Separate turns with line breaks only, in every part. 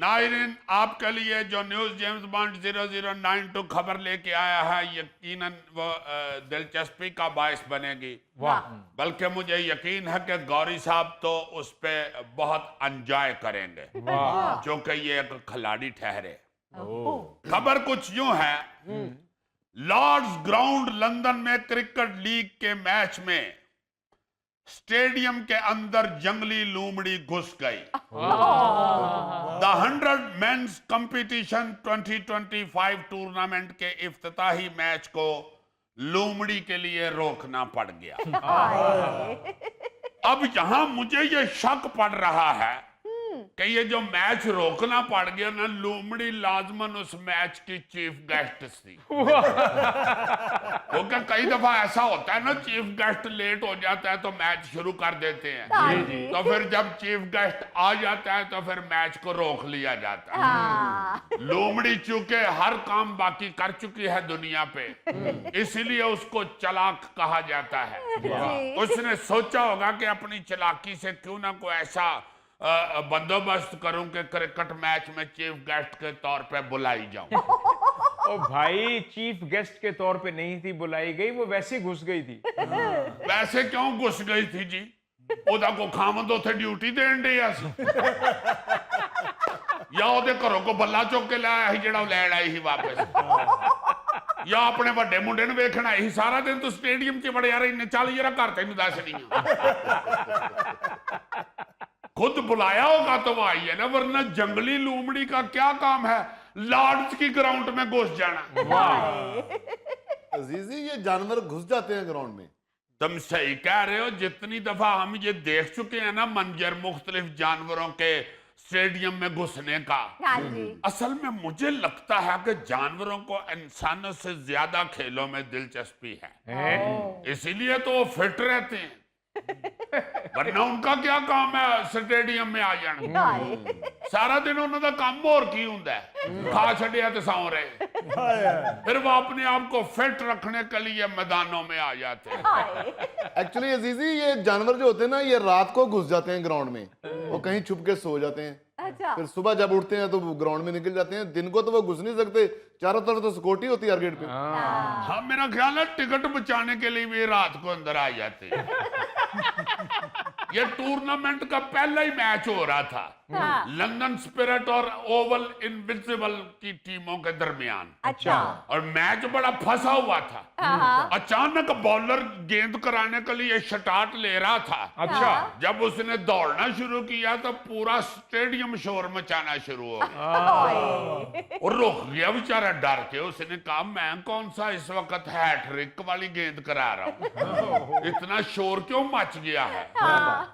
नाज़रीन, आपके लिए जो न्यूज़ जेम्स बॉन्ड 0092 खबर लेके आया है यकीनन वो दिलचस्पी का बायस बनेगी।
वाह।
बल्कि मुझे यकीन है कि गौरी साहब तो उस पे बहुत एंजॉय करेंगे, क्योंकि ये एक खिलाड़ी ठहरे। खबर कुछ यूं है, लॉर्ड्स ग्राउंड लंदन में क्रिकेट लीग के मैच में स्टेडियम के अंदर जंगली लोमड़ी घुस गई। द 100 मेंस कंपटीशन 2025 टूर्नामेंट के इफ्तिताही मैच को लोमड़ी के लिए रोकना पड़ गया। अब यहां मुझे ये शक पड़ रहा है कि ये जो मैच रोकना पड़ गया ना, लोमड़ी लाजमन उस मैच की चीफ गेस्ट थी। क्योंकि कई दफा ऐसा होता है ना, चीफ गेस्ट लेट हो जाता है तो मैच शुरू कर देते हैं। तो फिर जब चीफ गेस्ट आ जाता है तो फिर मैच को रोक लिया जाता है। लोमड़ी चूंकि हर काम बाकी कर चुकी है दुनिया पे, इसीलिए उसको चालाक कहा जाता है। उसने सोचा होगा कि अपनी चालाकी से क्यों ना कोई ऐसा बंदोबस्त करूं कि क्रिकेट मैच में चीफ गेस्ट के तौर पे बुलाई जाऊं।
ओ भाई, चीफ गेस्ट के तौर पे नहीं थी बुलाई गई, वो वैसे घुस गई थी।
वैसे क्यों घुस गई थी जी? ओदा को खामद उथे ड्यूटी देन दिया सी या ओदे घरों को बल्ला चुक के लाया ही जेड़ा लैण आई ही वापस, या अपने बड़े मुंडे नूं वेखण आई ही। सारा दिन तो स्टेडियम च बड़े यार, इन्ने चल जरा घर तैनूं दस नहीं खुद बुलाया होगा तो वो आई है ना, वरना जंगली लोमड़ी का क्या काम है लॉर्ड्स की ग्राउंड में घुस जाना।
अजीजी, ये जानवर घुस जाते हैं ग्राउंड में।
तुम सही कह रहे हो। जितनी दफा हम ये देख चुके हैं ना मंजर मुख्तलिफ जानवरों के स्टेडियम में घुसने का, असल में मुझे लगता है कि जानवरों को इंसानों से ज्यादा खेलों में दिलचस्पी है, इसीलिए तो वो फिट रहते हैं। वरना उनका क्या काम है स्टेडियम में आ जाना? सारा दिन उन्होंने काम और की हुंदा है, खा छड़िया तो सौ रहे, फिर वो अपने आप को फिट रखने के लिए मैदानों में आ जाते हैं।
एक्चुअली अजीजी, ये जानवर जो होते हैं ना, ये रात को घुस जाते हैं ग्राउंड में, वो कहीं छुप के सो जाते हैं।
अच्छा।
फिर सुबह जब उठते हैं तो वो ग्राउंड में निकल जाते हैं। दिन को तो वो घुस नहीं सकते, चारों तरफ तो सिक्योरिटी होती है हर गेट पे।
हाँ, मेरा ख्याल है टिकट बचाने के लिए भी रात को अंदर आ जाते हैं। ये टूर्नामेंट का पहला ही मैच हो रहा था लंदन स्पिरिट और ओवल इनविजिबल की टीमों के दरमियान।
अच्छा।
और मैच बड़ा फंसा हुआ था। अचानक बॉलर गेंद कराने के लिए शटाट ले रहा था।
अच्छा।
जब उसने दौड़ना शुरू किया तो पूरा स्टेडियम शोर मचाना शुरू हो गया और रुक गया बेचारा डर के। उसने कहा, मैं कौन सा इस वक्त हैट्रिक वाली गेंद करा रहा हूं, इतना शोर क्यों मच गया है?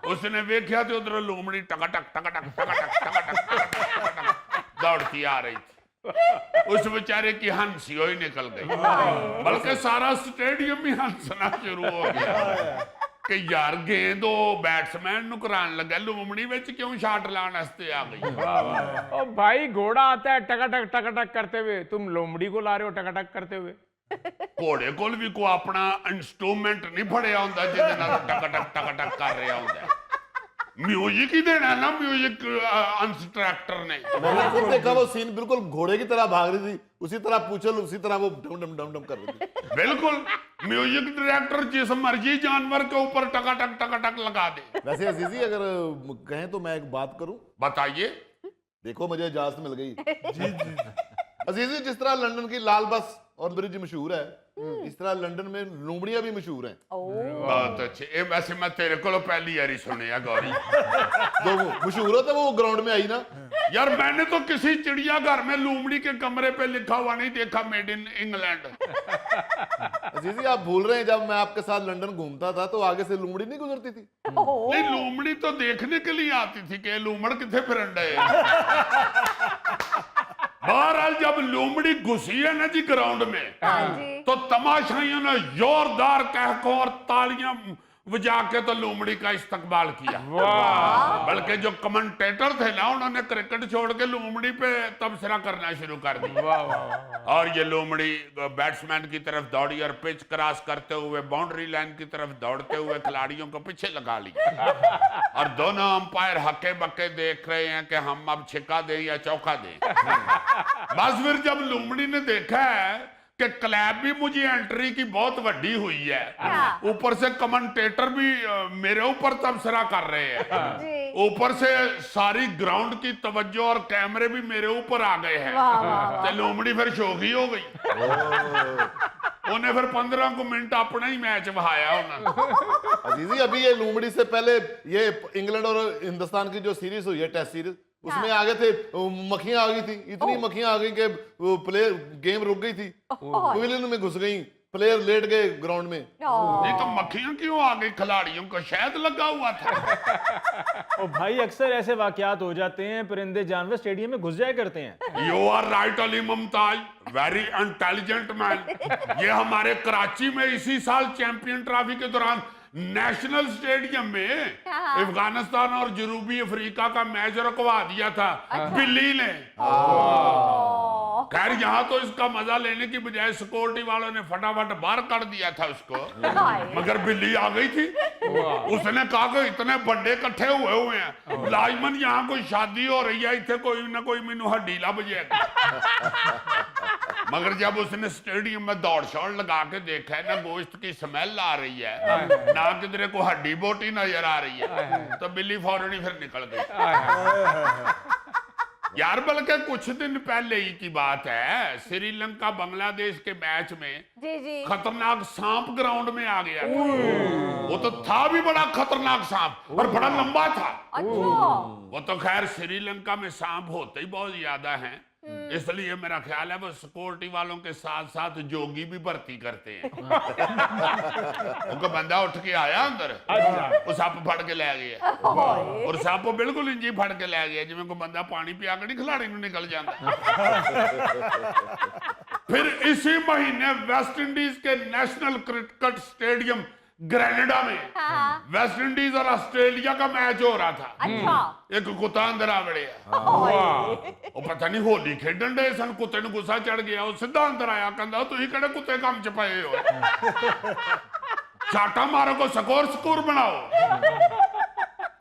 उसने देखा तो उधर लोमड़ी टकाटक टकाटक दौड़ती आ रही थी। उस बेचारे की हंसी ही निकल गई, बल्कि सारा स्टेडियम ही हंसना शुरू हो गया कि यार गेंद बैट्समैन नु करान लगा, लोमड़ी विच क्यों शॉट लाने वास्ते आ गई।
ओ भाई, घोड़ा आता है टकाटक टकाटक करते हुए, तुम लोमड़ी को ला रहे हो टकाटक करते हुए।
घोड़े कोल भी कोई अपना इंस्ट्रूमेंट नहीं फड़िया हुंदा जिहदे नाल टकाटक टकाटक कर रहा हुंदा। म्यूजिक ही देना ना, म्यूजिक इंस्ट्रक्टर ने।
मैंने खुद देखा वो सीन, बिल्कुल घोड़े की तरह भाग रही थी, उसी तरह पूछल, उसी तरह वो डम डम डम डम कर रही थी।
बिल्कुल, म्यूजिक डायरेक्टर जिस मर्जी जानवर के ऊपर टकाटक टकाटक लगा दे।
वैसे अजीजी, अगर कहें तो मैं एक बात करूं।
बताइए।
देखो, मुझे इजाजत मिल गई। जी जी अजीजी, जिस तरह लंदन की लाल बस और ब्रिज मशहूर है, इस तरह लंदन में लोमड़ियां भी मशहूर हैं।
बहुत अच्छे। ये वैसे मैं तेरे को पहली बार सुनिया गौरी।
जो वो मशहूर होता है वो ग्राउंड में आई ना।
यार, मैंने तो किसी चिड़ियाघर में लोमड़ी के कमरे पे लिखा हुआ नहीं देखा मेड इन इंग्लैंड।
अजीजी, आप भूल रहे हैं, जब मैं आपके साथ लंदन घूमता था तो आगे से लोमड़ी नहीं गुजरती थी।
नहीं, लोमड़ी तो देखने के लिए आती थी कि लोमड़ किथे फिरन डे। बहरहाल जब लोमड़ी घुसी है ना जी ग्राउंड में, तो तमाशाइयों ने जोरदार कहको और तालियां वो जाके तो लोमड़ी का इस्तकबाल किया। बल्कि जो कमेंटेटर थे ना, उन्होंने क्रिकेट छोड़ के लोमड़ी पे तबसरा करना शुरू कर दिया। और ये लोमड़ी बैट्समैन की तरफ दौड़ी और पिच क्रॉस करते हुए बाउंड्री लाइन की तरफ दौड़ते हुए खिलाड़ियों को पीछे लगा लिया। और दोनों अंपायर हक्के बक्के देख रहे हैं कि हम अब छिक्का दें या चौका दें। बस फिर जब लोमड़ी ने देखा है कि क्लैब भी मुझे एंट्री की बहुत वड्डी हुई है, ऊपर से कमेंटेटर भी मेरे ऊपर तबसरा कर रहे हैं, ऊपर से सारी ग्राउंड की तवज्जो और कैमरे भी मेरे ऊपर आ गए हैं, तो लोमड़ी फिर शौकी हो गई। उन्हें फिर 15 मिनट अपना ही मैच बहाया उन्होंने।
अजीजी, अभी ये लोमड़ी से पहले ये इंग्लैंड और हिंदुस्तान की जो सीरीज हुई है, टेस्ट सीरीज, उसमें आगे थे मक्खियां आ गई थी, इतनी मक्खियां आ गई कि प्लेयर गेम रुक गई थी, पवेलियन में घुस गई, प्लेयर लेट गए ग्राउंड में।
नहीं तो मक्खियां क्यों आ गई? खिलाड़ियों को शायद लगा हुआ था।
ओ भाई, अक्सर ऐसे वाकयात हो जाते हैं, परिंदे जानवर स्टेडियम में घुस जाया करते हैं।
You are right Ali Mumtaz, very intelligent man. ये हमारे कराची में इसी साल चैंपियन ट्रॉफी के दौरान नेशनल स्टेडियम में अफगानिस्तान और जनूबी अफ्रीका का मैच रुकवा दिया था बिल्ली ने। खैर, यहाँ तो इसका मजा लेने की बजाय सिक्योरिटी वालों ने फटाफट बाहर कर दिया था उसको, मगर बिल्ली आ गई थी। उसने कहा कि इतने बंदे इकट्ठे हुए हैं, लाजमन यहाँ कोई शादी हो रही है, इतने कोई ना कोई मैनू हड्डीला बजेगा। मगर जब उसने स्टेडियम में दौड़ शौड़ लगा के देखा है ना, गोश्त की स्मेल आ रही है, ना किधरे को हड्डी बोटी नजर आ रही है, तो बिल्ली फौरन ही फिर निकल गई। यार, बल्कि कुछ दिन पहले ही की बात है, श्रीलंका बांग्लादेश के मैच में खतरनाक सांप ग्राउंड में आ गया था। वो तो था भी बड़ा खतरनाक सांप और बड़ा लंबा था। वो तो खैर श्रीलंका में सांप होते ही बहुत ज्यादा हैं, इसलिए मेरा ख्याल है वो सिक्योरिटी वालों के साथ साथ जोगी भी भर्ती करते हैं। उनका बंदा उठ के आया अंदर, वो सप फड़ के ले गया, और सप बिल्कुल इंजी फड़ के ले गया जिवें कोई बंदा पानी पिया के खिलाड़ी में निकल जाता। फिर इसी महीने वेस्ट इंडीज के नेशनल क्रिकेट स्टेडियम ग्रेनेडा में वेस्ट इंडीज और ऑस्ट्रेलिया का मैच हो रहा था। एक कुत्ता अंदर आ गया, वो पता नहीं होली खेडन डे सन, कुत्ते ने गुस्सा चढ़ गया, वो सीधा अंदर आया, कहंदा तुसीं किहड़े कुत्ते काम च पए हो, चाटा मारो को स्कोर बनाओ।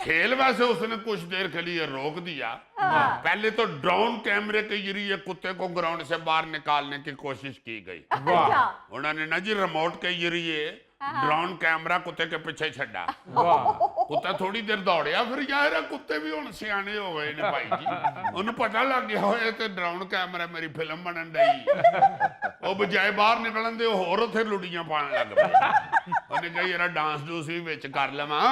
खेल वैसे उसने कुछ देर के लिए रोक दिया। पहले तो ड्रोन कैमरे के जरिए कुत्ते को ग्राउंड से बाहर निकालने की कोशिश की गई। उन्होंने ना जी रिमोट के जरिए ड्रोन कैमरा कुत्ते के पीछे छड़ा। कुत्ता थोड़ी देर दौड़िया, फिर यार कुत्ते भी हुण सियाने हो गए ने भाई जी, उन्हें पता लग गया होए ते ड्रोन कैमरा मेरी फिल्म बनन डई। वो बजाय बाहर निकलन दे होर उत्थे लुड़ियां पाण लग पए। उन्हें कहा यार डांस डूस भी विच कर लवां,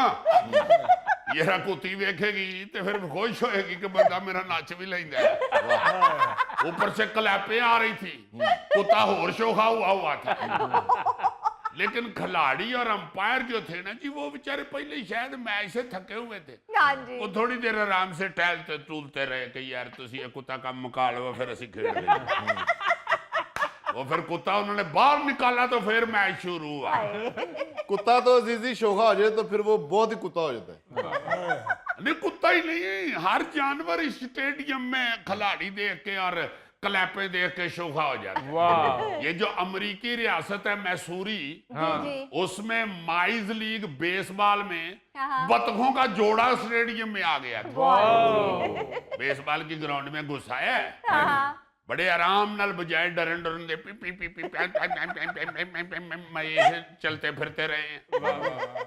यार कुत्ती वेखेगी तो फिर खुश होएगी कि बंदा मेरा नच भी लेंदा है। ऊपर से क्लैपें आ रही थी, कुत्ता होर शोखा हुआ था। लेकिन खिलाड़ी और अंपायर जो थे ना जी, वो बेचारे पहले ही शायद मैच से थके हुए थे। वो थोड़ी देर आराम से टहलते टूलते रहे कि यार तुसी ये कुत्ता का मुका लो, फिर असी खेल लेंगे। वो फिर कुत्ता उन्होंने बाहर निकाला तो फिर मैच शुरू हुआ।
कुत्ता तो अजीजी शोखा हो जाए तो फिर वो बहुत ही कुत्ता हो जाता है।
नहीं, कुत्ता ही नहीं, हर जानवर इस स्टेडियम में खिलाड़ी देख के और क्लैपें देख के शोखा हो जाता है। ये जो अमेरिकी रियासत है मैसूरी, उसमें माइज लीग बेसबॉल में बतखों का जोड़ा स्टेडियम में आ गया था। बेसबॉल की ग्राउंड में घुसा है, बड़े आराम नाल बजाय डरन डरन दे पी पी पी पी चलते फिरते रहे।